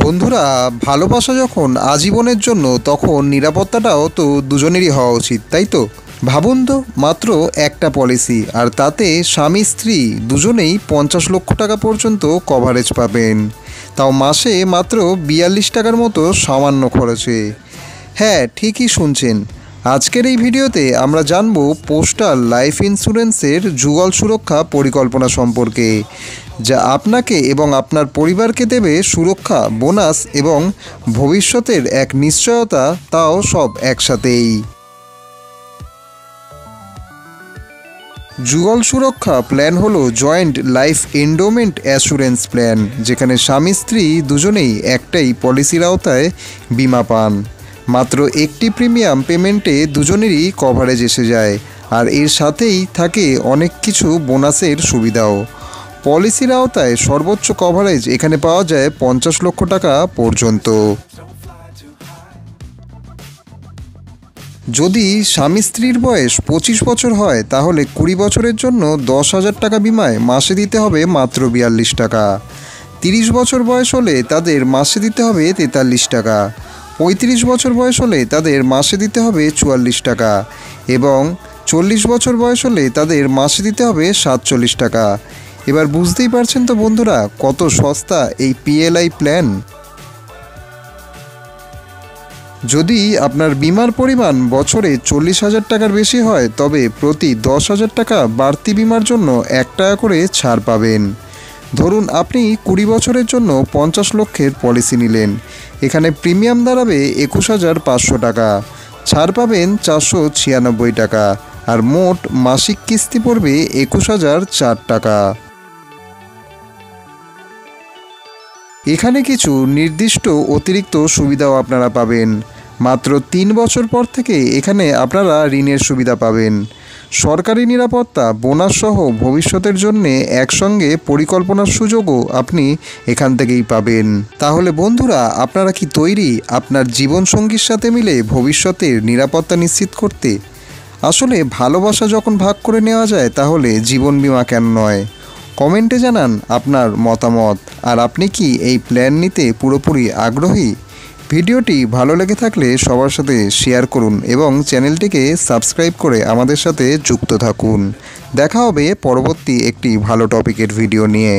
বন্ধুরা, ভালোবাসা যখন আজীবনের জন্য তখন নিরাপত্তাটাও তো দুজনেরই হওয়া উচিত, তাই তো? ভাবুন তো, মাত্র একটা পলিসি, আর তাতে স্বামী স্ত্রী দুজনেই 50 লক্ষ টাকা পর্যন্ত কভারেজ পাবেন, তাও মাসে মাত্র 42 টাকার মতো সামান্য খরচে। হ্যাঁ, ঠিকই শুনছেন। আজকের এই ভিডিওতে আমরা জানব পোস্টাল লাইফ ইন্স্যুরেন্সের যুগল সুরক্ষা পরিকল্পনা সম্পর্কে, যা আপনাকে এবং আপনার পরিবারকে দেবে সুরক্ষা, বোনাস এবং ভবিষ্যতের এক নিশ্চয়তা, তাও সব একসাথেই। যুগল সুরক্ষা প্ল্যান হলো joint life endowment assurance plan, যেখানে স্বামী স্ত্রী দুজনেই একটাই পলিসির আওতায় বিমা পান। মাত্র একটি প্রিমিয়াম পেমেন্টে দুজনেরই কভারেজ এসে যায়, আর এর সাথেই থাকে অনেক কিছু বোনাসের সুবিধাও। পলিসির আওতায় সর্বোচ্চ কভারেজ এখানে পাওয়া যায় 50 লক্ষ টাকা পর্যন্ত। যদি স্বামী স্ত্রীর বয়স 25 বছর হয়, তাহলে 20 বছরের জন্য 10,000 টাকা বিমায় মাসে দিতে হবে মাত্র 42 টাকা। 30 বছর বয়স হলে তাদের মাসে দিতে হবে 43 টাকা। 35 বছর বয়স হলে তাদের মাসে দিতে হবে 44 টাকা, এবং 40 বছর বয়স হলে তাদের মাসে দিতে হবে 47 টাকা। এবার বুঝতেই পারছেন তো বন্ধুরা, কত সস্তা এই পিএলআই প্ল্যান। যদি আপনার বিমার পরিমাণ বছরে 40,000 টাকার বেশি হয়, তবে প্রতি 10,000 টাকা বাড়তি বিমার জন্য 1 টাকা করে ছাড় পাবেন। ধরুন আপনি 20 বছরের জন্য 50 লক্ষের পলিসি নিলেন, এখানে প্রিমিয়াম দাঁড়াবে 21,500 টাকা, ছাড় পাবেন 496 টাকা, আর মোট মাসিক কিস্তি পড়বে 21,004 টাকা। এখানে কিছু নির্দিষ্ট অতিরিক্ত সুবিধাও আপনারা পাবেন। মাত্র 3 বছর পর থেকে এখানে আপনারা ঋণের সুবিধা পাবেন। সরকারি নিরাপত্তা, বোনাস সহ ভবিষ্যতের জন্য একসঙ্গে পরিকল্পনার সুযোগও আপনি এখান থেকেই পাবেন। তাহলে বন্ধুরা, আপনারা কি তৈরি আপনার জীবনসঙ্গীর সাথে মিলে ভবিষ্যতের নিরাপত্তা নিশ্চিত করতে? আসলে ভালোবাসা যখন ভাগ করে নেওয়া যায়, তাহলে জীবন বীমা কেন নয়? কমেন্টে জানান আপনার মতামত। আর আপনি কি এই প্ল্যান নিতে পুরোপুরি আগ্রহী? ভিডিওটি ভালো লেগে থাকলে সবার সাথে শেয়ার করুন এবং চ্যানেলটিকে সাবস্ক্রাইব করে আমাদের সাথে যুক্ত থাকুন। দেখা হবে পরবর্তী একটি ভালো টপিকের ভিডিও নিয়ে।